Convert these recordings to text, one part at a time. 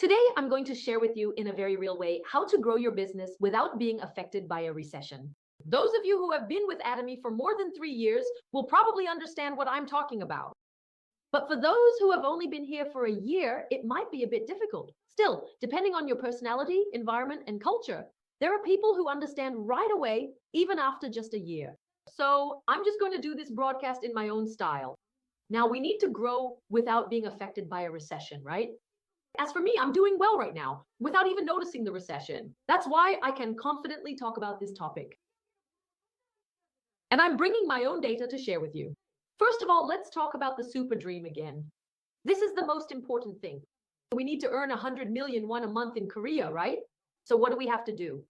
Today, I'm going to share with you in a very real way how to grow your business without being affected by a recession. Those of you who have been with Atomy for more than 3 years will probably understand what I'm talking about. But for those who have only been here for a year, it might be a bit difficult. Still, depending on your personality, environment, and culture, there are people who understand right away, even after just a year. So I'm just going to do this broadcast in my own style. Now, we need to grow without being affected by a recession, right? As for me, I'm doing well right now without even noticing the recession. That's why I can confidently talk about this topic. And I'm bringing my own data to share with you. First of all, let's talk about the super dream again. This is the most important thing. We need to earn 100 million won a month in Korea, right? So what do we have to do?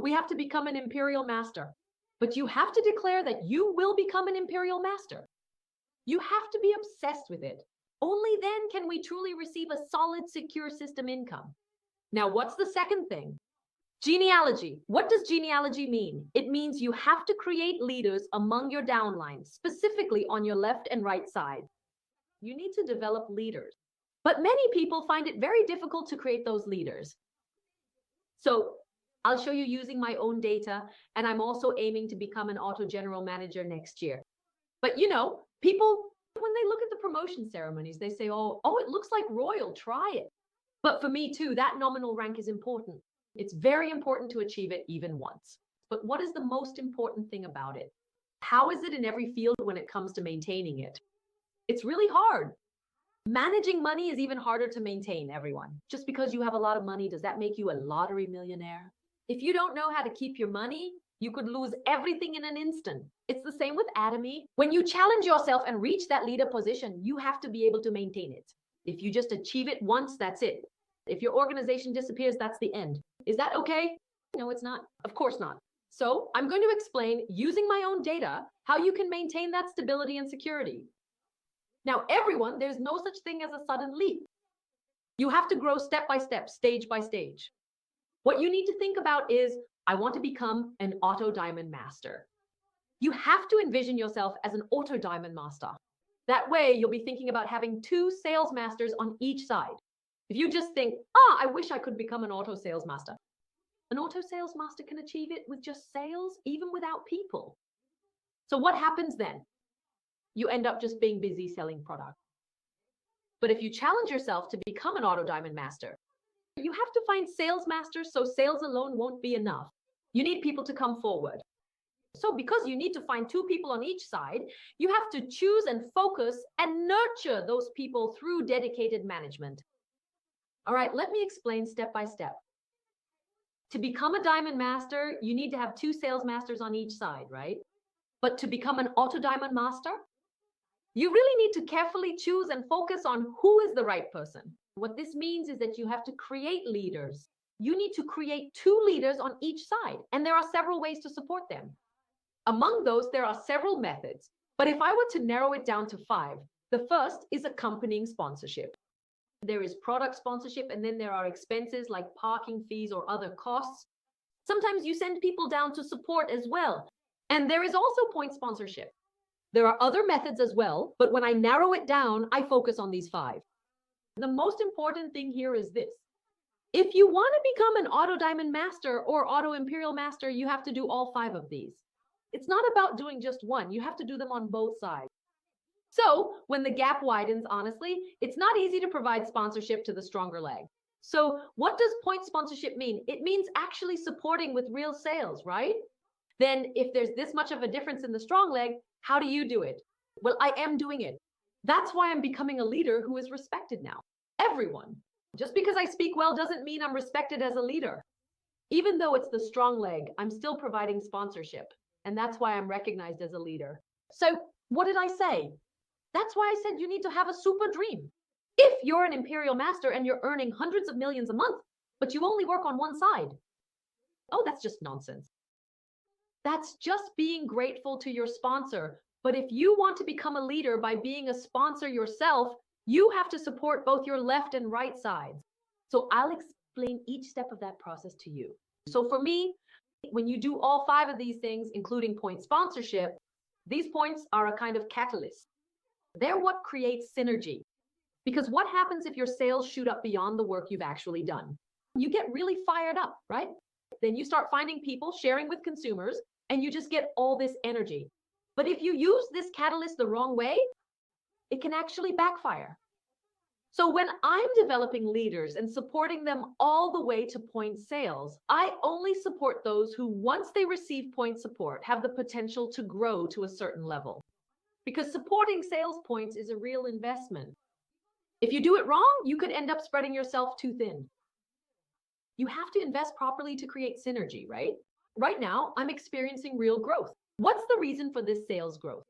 We have to become an imperial master. But you have to declare that you will become an imperial master. You have to be obsessed with it. Only then can we truly receive a solid, secure system income. Now, what's the second thing? Genealogy. What does genealogy mean? It means you have to create leaders among your downlines, specifically on your left and right side. You need to develop leaders. But many people find it very difficult to create those leaders. So I'll show you using my own data, and I'm also aiming to become an auto general manager next year. But you know, people, when they look at the promotion ceremonies, they say, oh, it looks like royal, try it. But for me too, that nominal rank is important. It's very important to achieve it even once. But what is the most important thing about it? How is it in every field when it comes to maintaining it? It's really hard. Managing money is even harder to maintain, everyone. Just because you have a lot of money, does that make you a lottery millionaire? If you don't know how to keep your money, you could lose everything in an instant. It's the same with Atomy. When you challenge yourself and reach that leader position, you have to be able to maintain it. If you just achieve it once, that's it. If your organization disappears, that's the end. Is that okay? No, it's not. Of course not. So I'm going to explain, using my own data, how you can maintain that stability and security. Now, everyone, there's no such thing as a sudden leap. You have to grow step by step, stage by stage. What you need to think about is, I want to become an auto diamond master. You have to envision yourself as an auto diamond master. That way, you'll be thinking about having 2 sales masters on each side. If you just think, I wish I could become an auto sales master. An auto sales master can achieve it with just sales, even without people. So what happens then? You end up just being busy selling product. But if you challenge yourself to become an auto diamond master, you have to find sales masters, so sales alone won't be enough. You need people to come forward. So because you need to find 2 people on each side, you have to choose and focus and nurture those people through dedicated management. All right, let me explain step by step. To become a diamond master, you need to have 2 sales masters on each side, right? But to become an auto diamond master, you really need to carefully choose and focus on who is the right person. What this means is that you have to create leaders. You need to create 2 leaders on each side, and there are several ways to support them. Among those, there are several methods, but if I were to narrow it down to 5, the first is accompanying sponsorship. There is product sponsorship, and then there are expenses like parking fees or other costs. Sometimes you send people down to support as well. And there is also point sponsorship. There are other methods as well, but when I narrow it down, I focus on these 5. The most important thing here is this. If you want to become an auto diamond master or auto imperial master, you have to do all 5 of these. It's not about doing just one. You have to do them on both sides. So when the gap widens, honestly, it's not easy to provide sponsorship to the stronger leg. So what does point sponsorship mean? It means actually supporting with real sales, right? Then if there's this much of a difference in the strong leg, how do you do it? Well, I am doing it. That's why I'm becoming a leader who is respected now. Everyone. Just because I speak well doesn't mean I'm respected as a leader. Even though it's the strong leg, I'm still providing sponsorship. And that's why I'm recognized as a leader. So what did I say? That's why I said you need to have a super dream. If you're an imperial master and you're earning hundreds of millions a month, but you only work on one side, that's just nonsense. That's just being grateful to your sponsor. But if you want to become a leader by being a sponsor yourself, you have to support both your left and right sides. So I'll explain each step of that process to you. So for me, when you do all 5 of these things, including point sponsorship, these points are a kind of catalyst. They're what creates synergy. Because what happens if your sales shoot up beyond the work you've actually done? You get really fired up, right? Then you start finding people sharing with consumers, and you just get all this energy. But if you use this catalyst the wrong way, it can actually backfire. So when I'm developing leaders and supporting them all the way to point sales, I only support those who, once they receive point support, have the potential to grow to a certain level. Because supporting sales points is a real investment. If you do it wrong, you could end up spreading yourself too thin. You have to invest properly to create synergy, right? Right now, I'm experiencing real growth. What's the reason for this sales growth?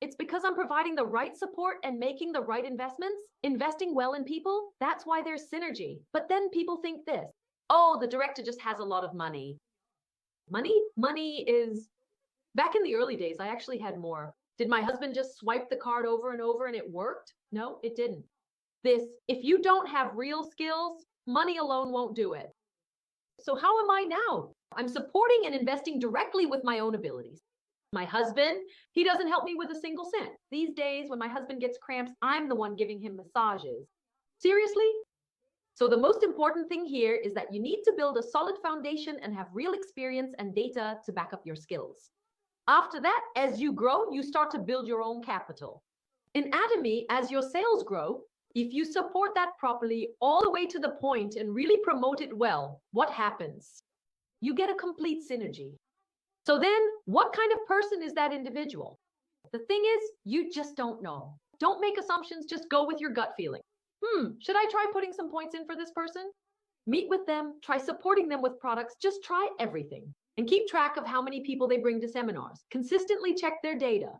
It's because I'm providing the right support and making the right investments, investing well in people. That's why there's synergy. But then people think this, oh, the director just has a lot of money. Money is, back in the early days, I actually had more. Did my husband just swipe the card over and over and it worked? No, it didn't. If you don't have real skills, money alone won't do it. So how am I now? I'm supporting and investing directly with my own abilities. My husband, he doesn't help me with a single cent. These days, when my husband gets cramps, I'm the one giving him massages. Seriously? So the most important thing here is that you need to build a solid foundation and have real experience and data to back up your skills. After that, as you grow, you start to build your own capital. In Atomy, as your sales grow, if you support that properly all the way to the point and really promote it well, what happens? You get a complete synergy. So then, what kind of person is that individual? The thing is, you just don't know. Don't make assumptions, just go with your gut feeling. Should I try putting some points in for this person? Meet with them, try supporting them with products, just try everything. And keep track of how many people they bring to seminars. Consistently check their data.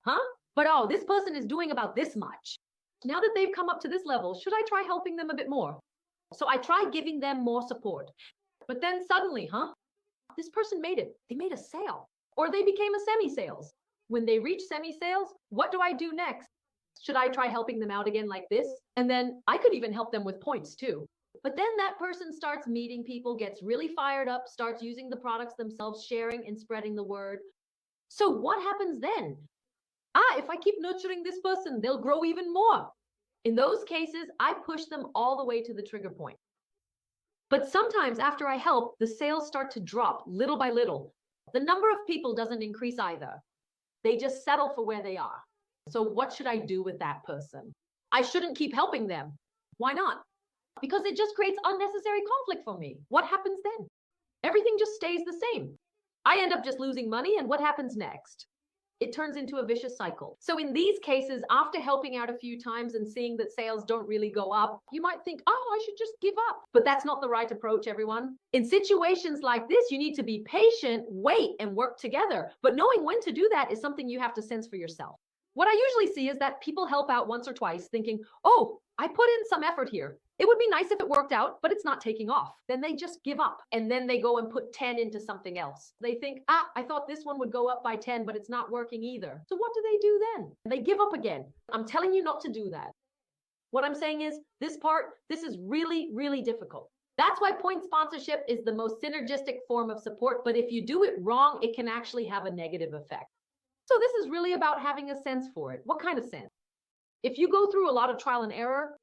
But oh, this person is doing about this much. Now that they've come up to this level, should I try helping them a bit more? So I try giving them more support. But then suddenly, this person made it. They made a sale. Or they became a semi-sales. When they reach semi-sales, what do I do next? Should I try helping them out again like this? And then I could even help them with points too. But then that person starts meeting people, gets really fired up, starts using the products themselves, sharing and spreading the word. So what happens then? If I keep nurturing this person, they'll grow even more. In those cases, I push them all the way to the trigger point. But sometimes after I help, the sales start to drop little by little. The number of people doesn't increase either. They just settle for where they are. So what should I do with that person? I shouldn't keep helping them. Why not? Because it just creates unnecessary conflict for me. What happens then? Everything just stays the same. I end up just losing money, and what happens next? It turns into a vicious cycle. So in these cases, after helping out a few times and seeing that sales don't really go up, you might think, I should just give up. But that's not the right approach, everyone. In situations like this, you need to be patient, wait, and work together. But knowing when to do that is something you have to sense for yourself. What I usually see is that people help out once or twice thinking, I put in some effort here. It would be nice if it worked out, but it's not taking off. Then they just give up, and then they go and put 10 into something else. They think, I thought this one would go up by 10, but it's not working either. So what do they do then? They give up again. I'm telling you not to do that. What I'm saying is, this is really, really difficult. That's why point sponsorship is the most synergistic form of support, but if you do it wrong, it can actually have a negative effect. So this is really about having a sense for it. What kind of sense? If you go through a lot of trial and error,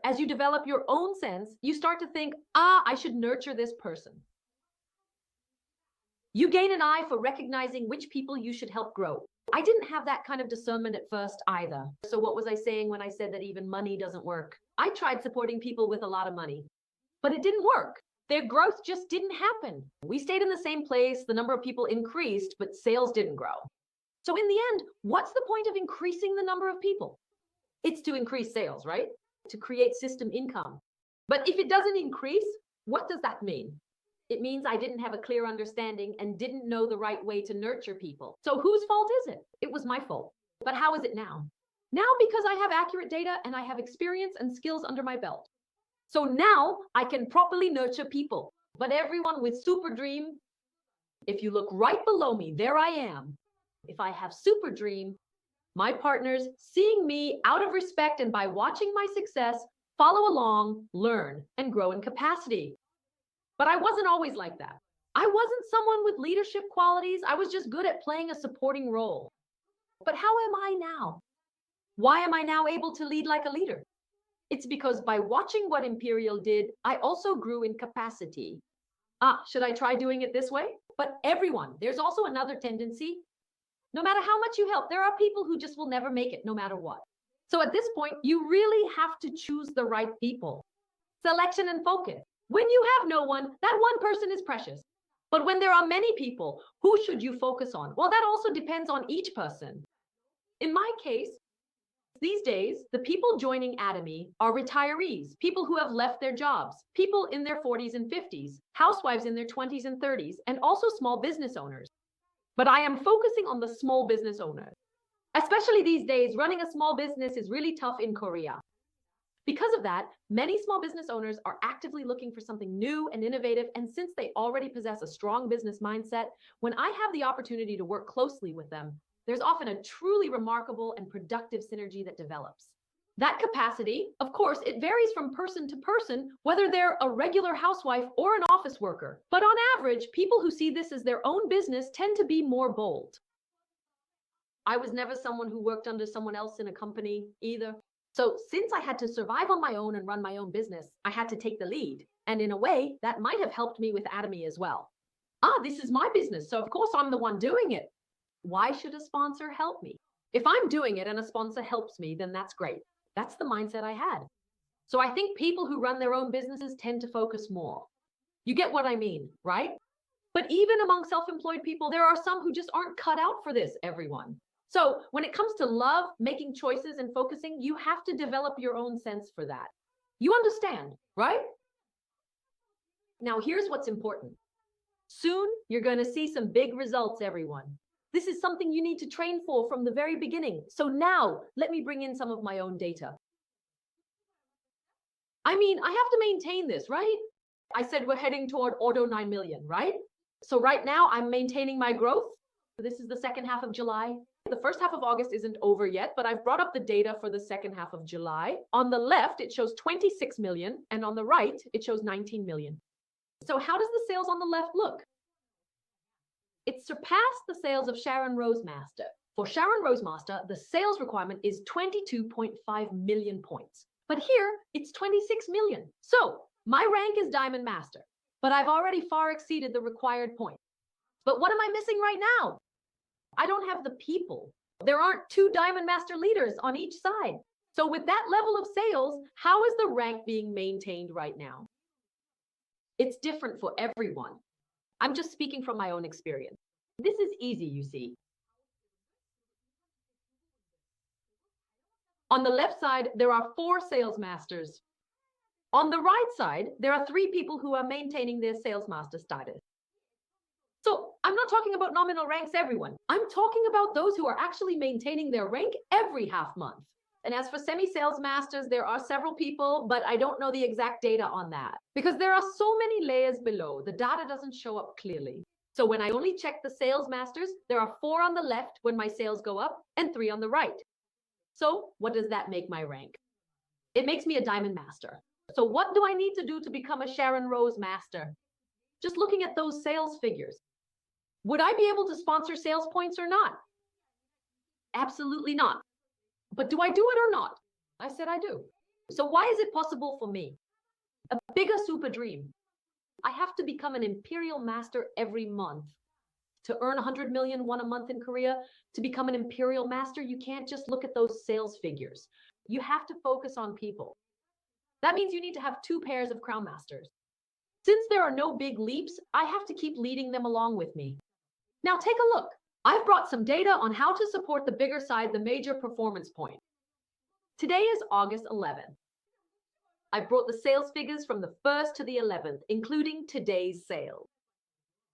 as you develop your own sense, you start to think, I should nurture this person. You gain an eye for recognizing which people you should help grow. I didn't have that kind of discernment at first either. So what was I saying when I said that even money doesn't work? I tried supporting people with a lot of money, but it didn't work. Their growth just didn't happen. We stayed in the same place, the number of people increased, but sales didn't grow. So in the end, what's the point of increasing the number of people? It's to increase sales, right? To create system income. But if it doesn't increase, what does that mean? It means I didn't have a clear understanding and didn't know the right way to nurture people. So whose fault is it? It was my fault. But how is it now? Now because I have accurate data and I have experience and skills under my belt. So now I can properly nurture people. But everyone with super dream, if you look right below me, there I am. If I have super dream, my partners, seeing me out of respect and by watching my success, follow along, learn, and grow in capacity. But I wasn't always like that. I wasn't someone with leadership qualities. I was just good at playing a supporting role. But how am I now? Why am I now able to lead like a leader? It's because by watching what Imperial did, I also grew in capacity. Should I try doing it this way? But everyone, there's also another tendency. No matter how much you help, there are people who just will never make it no matter what. So at this point, you really have to choose the right people. Selection and focus. When you have no one, that one person is precious. But when there are many people, who should you focus on? Well, that also depends on each person. In my case, these days, the people joining Atomy are retirees, people who have left their jobs, people in their 40s and 50s, housewives in their 20s and 30s, and also small business owners. But I am focusing on the small business owners. Especially these days, running a small business is really tough in Korea. Because of that, many small business owners are actively looking for something new and innovative, and since they already possess a strong business mindset, when I have the opportunity to work closely with them, there's often a truly remarkable and productive synergy that develops. That capacity, of course, it varies from person to person, whether they're a regular housewife or an office worker. But on average, people who see this as their own business tend to be more bold. I was never someone who worked under someone else in a company either. So since I had to survive on my own and run my own business, I had to take the lead. And in a way, that might have helped me with Atomy as well. This is my business, so of course I'm the one doing it. Why should a sponsor help me? If I'm doing it and a sponsor helps me, then that's great. That's the mindset I had. So I think people who run their own businesses tend to focus more. You get what I mean, right? But even among self-employed people, there are some who just aren't cut out for this, everyone. So when it comes to love, making choices and focusing, you have to develop your own sense for that. You understand, right? Now here's what's important. Soon, you're going to see some big results, everyone. This is something you need to train for from the very beginning. So now, let me bring in some of my own data. I have to maintain this, right? I said we're heading toward auto 9 million, right? So right now, I'm maintaining my growth. This is the second half of July. The first half of August isn't over yet, but I've brought up the data for the second half of July. On the left, it shows 26 million, and on the right, it shows 19 million. So how does the sales on the left look? It surpassed the sales of Sharon Rosemaster. For Sharon Rosemaster, the sales requirement is 22.5 million points. But here, it's 26 million. So my rank is Diamond Master, but I've already far exceeded the required point. But what am I missing right now? I don't have the people. There aren't 2 Diamond Master leaders on each side. So with that level of sales, how is the rank being maintained right now? It's different for everyone. I'm just speaking from my own experience. This is easy, you see. On the left side, there are 4 sales masters. On the right side, there are 3 people who are maintaining their sales master status. So I'm not talking about nominal ranks, everyone. I'm talking about those who are actually maintaining their rank every half month. And as for semi-sales masters, there are several people, but I don't know the exact data on that because there are so many layers below. The data doesn't show up clearly. So when I only check the sales masters, there are 4 on the left when my sales go up and 3 on the right. So what does that make my rank? It makes me a Diamond Master. So what do I need to do to become a Sharon Rose Master? Just looking at those sales figures. Would I be able to sponsor sales points or not? Absolutely not. But do I do it or not? I said I do. So why is it possible for me? A bigger super dream. I have to become an Imperial Master every month. To earn 100 million won a month in Korea, to become an Imperial Master, you can't just look at those sales figures. You have to focus on people. That means you need to have 2 pairs of Crown Masters. Since there are no big leaps, I have to keep leading them along with me. Now take a look. I've brought some data on how to support the bigger side, the major performance point. Today is August 11th. I brought the sales figures from the 1st to the 11th, including today's sales.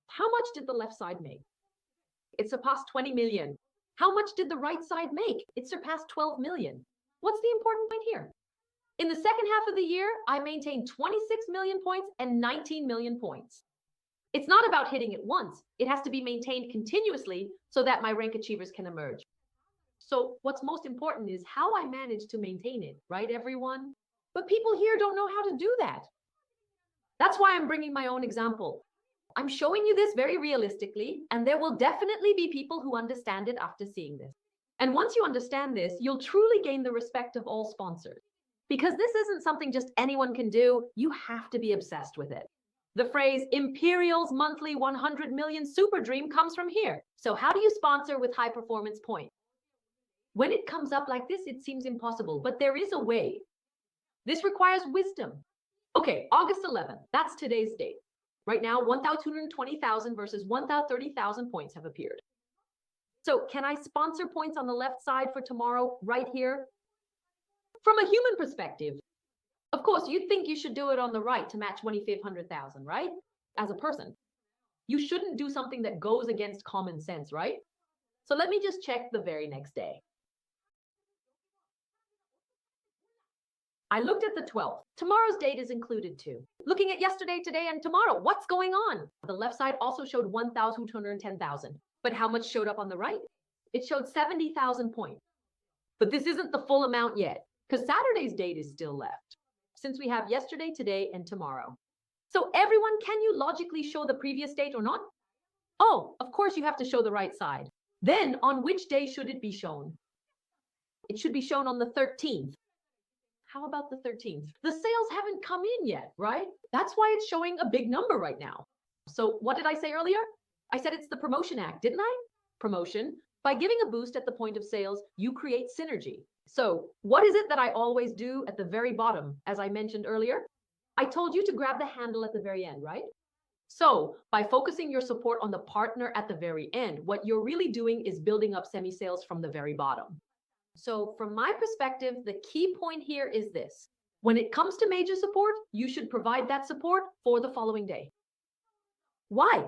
How much did the left side make? It surpassed 20 million. How much did the right side make? It surpassed 12 million. What's the important point here? In the second half of the year, I maintained 26 million points and 19 million points. It's not about hitting it once. It has to be maintained continuously so that my rank achievers can emerge. So what's most important is how I manage to maintain it, right, everyone? But people here don't know how to do that. That's why I'm bringing my own example. I'm showing you this very realistically, and there will definitely be people who understand it after seeing this. And once you understand this, you'll truly gain the respect of all sponsors. Because this isn't something just anyone can do, you have to be obsessed with it. The phrase Imperial's monthly 100 million super dream comes from here. So how do you sponsor with high performance points? When it comes up like this, it seems impossible, but there is a way. This requires wisdom. Okay, August 11th, that's today's date. Right now, 1,220,000 versus 1,030,000 points have appeared. So can I sponsor points on the left side for tomorrow right here? From a human perspective, of course, you'd think you should do it on the right to match 2,500,000, right? As a person. You shouldn't do something that goes against common sense, right? So let me just check the very next day. I looked at the 12th. Tomorrow's date is included too. Looking at yesterday, today, and tomorrow, what's going on? The left side also showed 1,210,000. But how much showed up on the right? It showed 70,000 points. But this isn't the full amount yet, because Saturday's date is still left, since we have yesterday, today, and tomorrow. So everyone, can you logically show the previous date or not? Oh, of course you have to show the right side. Then on which day should it be shown? It should be shown on the 13th. How about the 13th? The sales haven't come in yet, right? That's why it's showing a big number right now. So what did I say earlier? I said it's the promotion act, didn't I? Promotion. By giving a boost at the point of sales, you create synergy. So what is it that I always do at the very bottom, as I mentioned earlier? I told you to grab the handle at the very end, right? So by focusing your support on the partner at the very end, what you're really doing is building up semi-sales from the very bottom. So from my perspective, the key point here is this. When it comes to major support, you should provide that support for the following day. Why?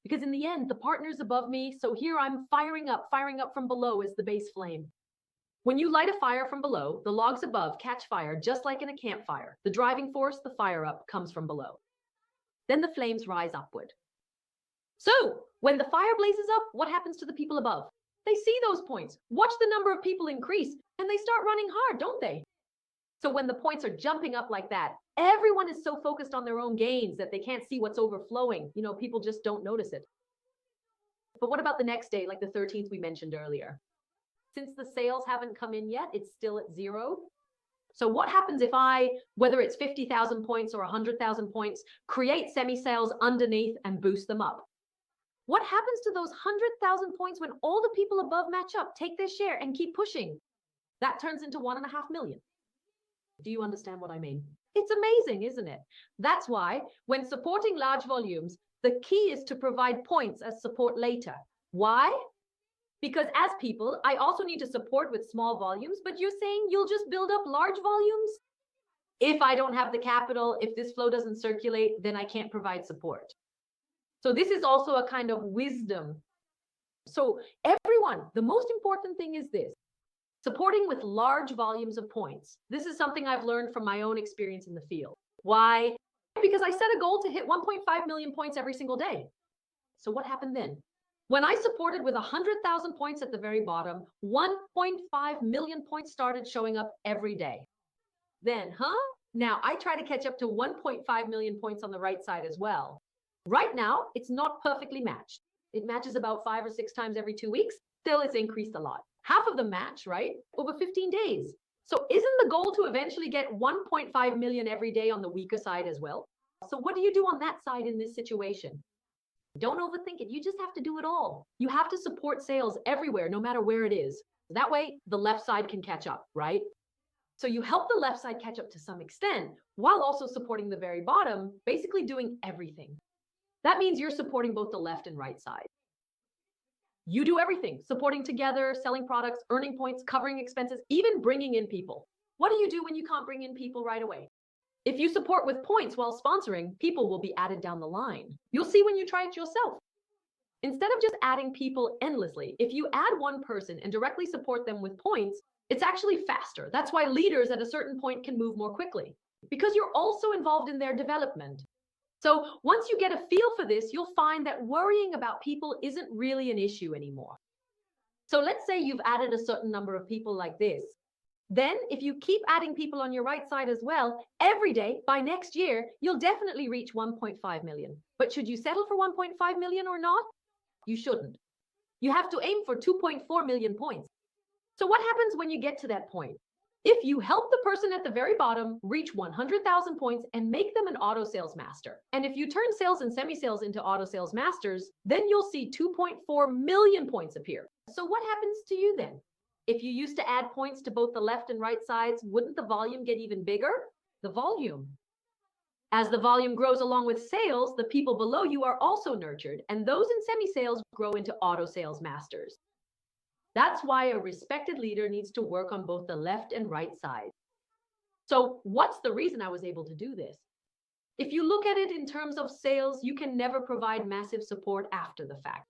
Because in the end, the partner's above me, so here I'm firing up from below as the base flame. When you light a fire from below, the logs above catch fire just like in a campfire. The driving force, the fire up, comes from below. Then the flames rise upward. So when the fire blazes up, what happens to the people above? They see those points, watch the number of people increase, and they start running hard, don't they? So when the points are jumping up like that, everyone is so focused on their own gains that they can't see what's overflowing. You know, people just don't notice it. But what about the next day, like the 13th we mentioned earlier? Since the sales haven't come in yet, it's still at 0. So what happens if I, whether it's 50,000 points or 100,000 points, create semi-sales underneath and boost them up? What happens to those 100,000 points when all the people above match up, take their share, and keep pushing? That turns into 1.5 million. Do you understand what I mean? It's amazing, isn't it? That's why when supporting large volumes, the key is to provide points as support later. Why? Because as people, I also need to support with small volumes, but you're saying you'll just build up large volumes? If I don't have the capital, if this flow doesn't circulate, then I can't provide support. So this is also a kind of wisdom. So everyone, the most important thing is this. Supporting with large volumes of points. This is something I've learned from my own experience in the field. Why? Because I set a goal to hit 1.5 million points every single day. So what happened then? When I supported with 100,000 points at the very bottom, 1.5 million points started showing up every day. Then, now I try to catch up to 1.5 million points on the right side as well. Right now, it's not perfectly matched. It matches about 5 or 6 times every 2 weeks. Still, it's increased a lot. Half of them match, right? Over 15 days. So isn't the goal to eventually get 1.5 million every day on the weaker side as well? So what do you do on that side in this situation? Don't overthink it. You just have to do it all. You have to support sales everywhere, no matter where it is. That way, the left side can catch up, right? So you help the left side catch up to some extent, while also supporting the very bottom, basically doing everything. That means you're supporting both the left and right side. You do everything, supporting together, selling products, earning points, covering expenses, even bringing in people. What do you do when you can't bring in people right away? If you support with points while sponsoring, people will be added down the line. You'll see when you try it yourself. Instead of just adding people endlessly, if you add one person and directly support them with points, it's actually faster. That's why leaders at a certain point can move more quickly, because you're also involved in their development. So once you get a feel for this, you'll find that worrying about people isn't really an issue anymore. So let's say you've added a certain number of people like this. Then if you keep adding people on your right side as well, every day, by next year, you'll definitely reach 1.5 million. But should you settle for 1.5 million or not? You shouldn't. You have to aim for 2.4 million points. So what happens when you get to that point? if you help the person at the very bottom reach 100,000 points and make them an auto sales master. And if you turn sales and semi-sales into auto sales masters, then you'll see 2.4 million points appear. So what happens to you then? If you used to add points to both the left and right sides, wouldn't the volume get even bigger? The volume. As the volume grows along with sales, the people below you are also nurtured, and those in semi-sales grow into auto sales masters. That's why a respected leader needs to work on both the left and right sides. So what's the reason I was able to do this? If you look at it in terms of sales, you can never provide massive support after the fact.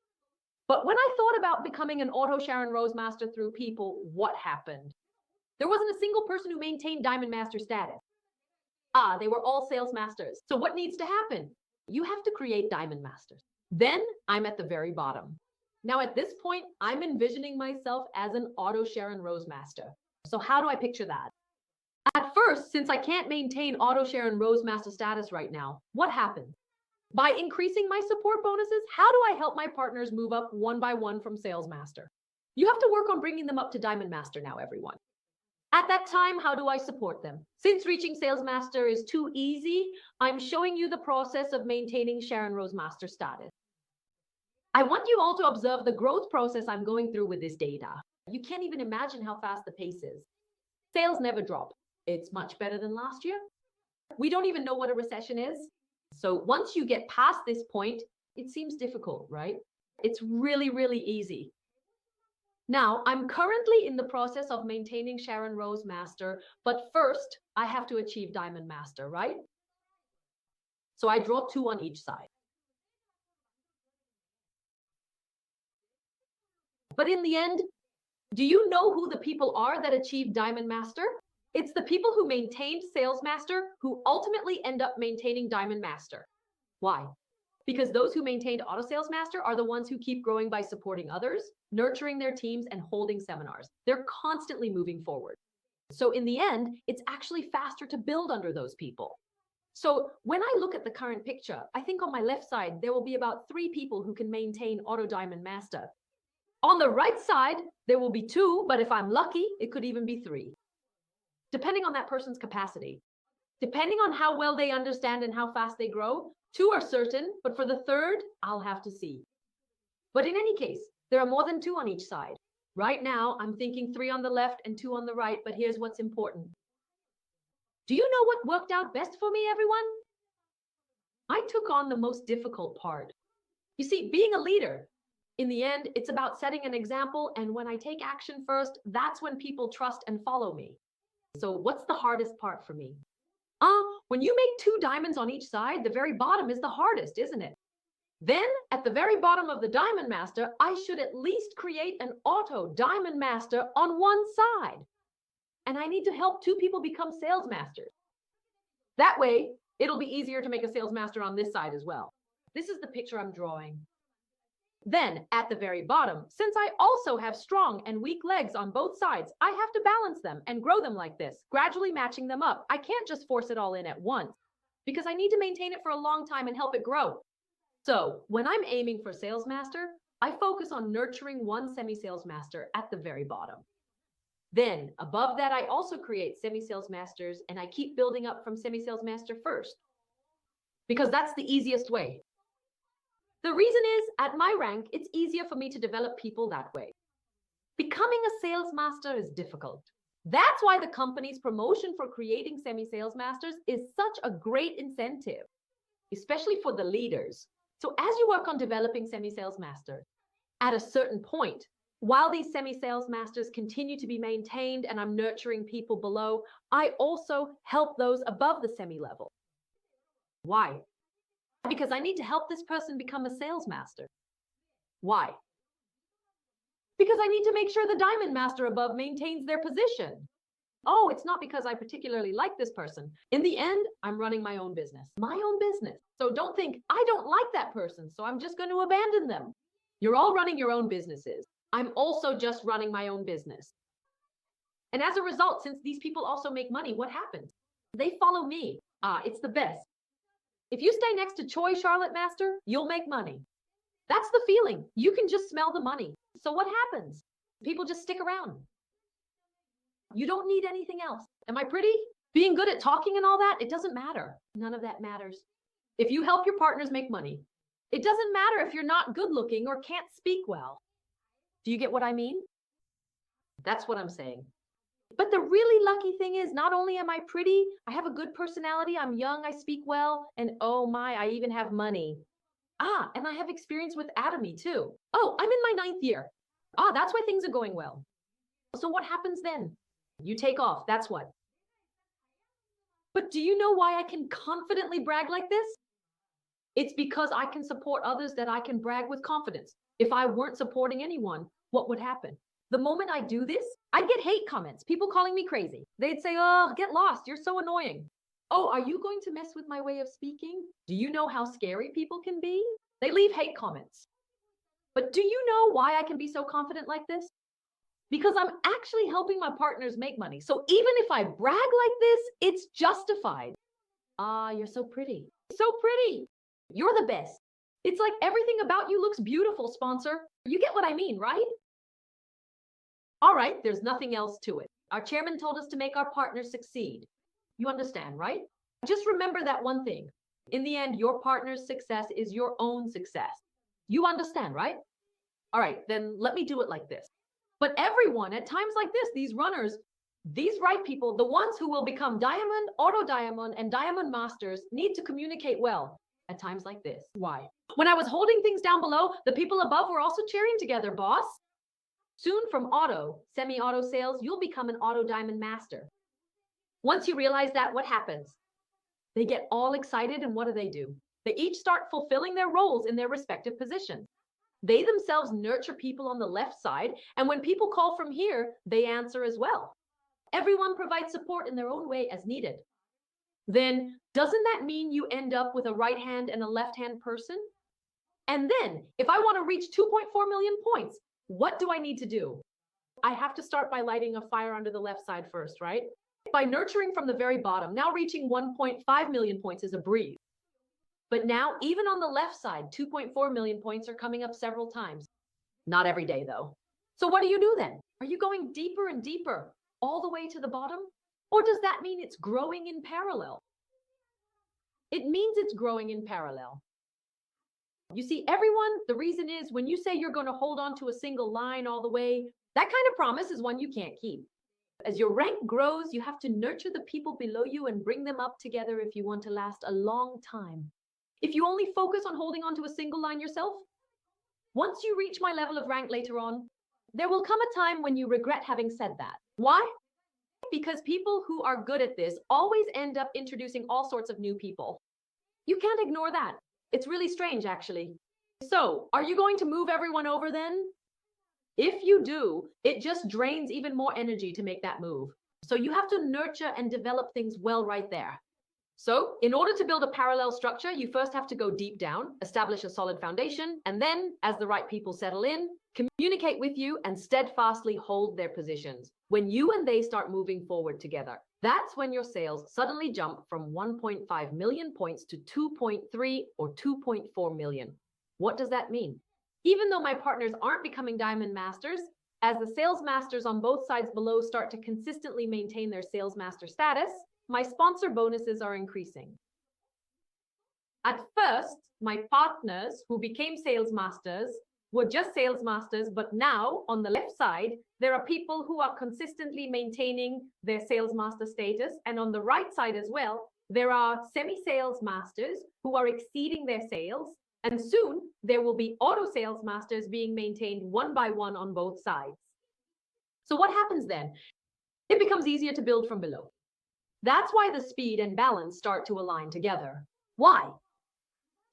But when I thought about becoming an auto Sharon Rose master through people, what happened? There wasn't a single person who maintained Diamond Master status. They were all sales masters. So what needs to happen? You have to create Diamond Masters. Then I'm at the very bottom. Now at this point, I'm envisioning myself as an auto Sharon Rose master. So how do I picture that? At first, since I can't maintain auto Sharon Rose master status right now, what happens? By increasing my support bonuses, how do I help my partners move up one by one from sales master? You have to work on bringing them up to Diamond Master now, everyone. At that time, how do I support them? Since reaching Sales Master is too easy, I'm showing you the process of maintaining Sharon Rose Master status. I want you all to observe the growth process I'm going through with this data. You can't even imagine how fast the pace is. Sales never drop. It's much better than last year. We don't even know what a recession is. So once you get past this point, it seems difficult, right? It's really, really easy. Now, I'm currently in the process of maintaining Sharon Rose Master, but first I have to achieve Diamond Master, right? So I draw 2 on each side. But in the end, do you know who the people are that achieve Diamond Master? It's the people who maintained Sales Master who ultimately end up maintaining Diamond Master. Why? Because those who maintained Auto Sales Master are the ones who keep growing by supporting others, nurturing their teams, and holding seminars. They're constantly moving forward. So in the end, it's actually faster to build under those people. So when I look at the current picture, I think on my left side, there will be about 3 people who can maintain Auto Diamond Master. On the right side, there will be 2, but if I'm lucky, it could even be 3. Depending on that person's capacity. Depending on how well they understand and how fast they grow, 2 are certain, but for the 3rd, I'll have to see. But in any case, there are more than 2 on each side. Right now, I'm thinking 3 on the left and 2 on the right, but here's what's important. Do you know what worked out best for me, everyone? I took on the most difficult part. You see, being a leader, in the end, it's about setting an example, and when I take action first, that's when people trust and follow me. So what's the hardest part for me? When you make 2 diamonds on each side, the very bottom is the hardest, isn't it? Then, at the very bottom of the Diamond Master, I should at least create an auto Diamond Master on one side. And I need to help 2 people become Sales Masters. That way, it'll be easier to make a Sales Master on this side as well. This is the picture I'm drawing. Then, at the very bottom, since I also have strong and weak legs on both sides, I have to balance them and grow them like this, gradually matching them up. I can't just force it all in at once, because I need to maintain it for a long time and help it grow. So, when I'm aiming for Sales Master, I focus on nurturing one semi-sales master at the very bottom. Then, above that, I also create semi-sales masters, and I keep building up from semi-sales master first, because that's the easiest way. The reason is, at my rank, it's easier for me to develop people that way. Becoming a sales master is difficult. That's why the company's promotion for creating semi-sales masters is such a great incentive, especially for the leaders. So as you work on developing semi-sales masters, at a certain point, while these semi-sales masters continue to be maintained and I'm nurturing people below, I also help those above the semi-level. Why? Because I need to help this person become a sales master. Why? Because I need to make sure the diamond master above maintains their position. Oh, it's not because I particularly like this person. In the end, I'm running my own business. My own business. So don't think, I don't like that person, so I'm just going to abandon them. You're all running your own businesses. I'm also just running my own business. And as a result, since these people also make money, what happens? They follow me. It's the best. If you stay next to Choi Charlotte Master, you'll make money. That's the feeling. You can just smell the money. So what happens? People just stick around. You don't need anything else. Am I pretty? Being good at talking and all that, it doesn't matter. None of that matters. If you help your partners make money, it doesn't matter if you're not good looking or can't speak well. Do you get what I mean? That's what I'm saying. But the really lucky thing is, not only am I pretty, I have a good personality, I'm young, I speak well, and oh my, I even have money. And I have experience with Atomy too. Oh, I'm in my 9th year. That's why things are going well. So what happens then? You take off, that's what. But do you know why I can confidently brag like this? It's because I can support others that I can brag with confidence. If I weren't supporting anyone, what would happen? The moment I do this, I'd get hate comments, people calling me crazy. They'd say, oh, get lost, you're so annoying. Oh, are you going to mess with my way of speaking? Do you know how scary people can be? They leave hate comments. But do you know why I can be so confident like this? Because I'm actually helping my partners make money. So even if I brag like this, it's justified. You're so pretty. So pretty. You're the best. It's like everything about you looks beautiful, sponsor. You get what I mean, right? All right, there's nothing else to it. Our chairman told us to make our partners succeed. You understand, right? Just remember that one thing. In the end, your partner's success is your own success. You understand, right? All right, then let me do it like this. But everyone, at times like this, these runners, these right people, the ones who will become diamond, auto diamond, and diamond masters need to communicate well at times like this. Why? When I was holding things down below, the people above were also cheering together, boss. Soon from auto, semi-auto sales, you'll become an auto diamond master. Once you realize that, what happens? They get all excited, and what do? They each start fulfilling their roles in their respective positions. They themselves nurture people on the left side, and when people call from here, they answer as well. Everyone provides support in their own way as needed. Then, doesn't that mean you end up with a right hand and a left hand person? And then, if I want to reach 2.4 million points, what do I need to do? I have to start by lighting a fire under the left side first, right? By nurturing from the very bottom, now reaching 1.5 million points is a breeze. But now, even on the left side, 2.4 million points are coming up several times. Not every day, though. So what do you do then? Are you going deeper and deeper, all the way to the bottom? Or does that mean it's growing in parallel? It means it's growing in parallel. You see, everyone, the reason is when you say you're going to hold on to a single line all the way, that kind of promise is one you can't keep. As your rank grows, you have to nurture the people below you and bring them up together if you want to last a long time. If you only focus on holding on to a single line yourself, once you reach my level of rank later on, there will come a time when you regret having said that. Why? Because people who are good at this always end up introducing all sorts of new people. You can't ignore that. It's really strange, actually. So, are you going to move everyone over then? If you do, it just drains even more energy to make that move. So you have to nurture and develop things well right there. So, in order to build a parallel structure, you first have to go deep down, establish a solid foundation, and then, as the right people settle in, communicate with you and steadfastly hold their positions. When you and they start moving forward together, that's when your sales suddenly jump from 1.5 million points to 2.3 or 2.4 million. What does that mean? Even though my partners aren't becoming diamond masters, as the sales masters on both sides below start to consistently maintain their sales master status, my sponsor bonuses are increasing. At first, my partners who became sales masters were just sales masters, but now on the left side, there are people who are consistently maintaining their sales master status. And on the right side as well, there are semi-sales masters who are exceeding their sales. And soon there will be auto sales masters being maintained one by one on both sides. So what happens then? It becomes easier to build from below. That's why the speed and balance start to align together. Why?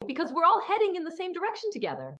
Because we're all heading in the same direction together.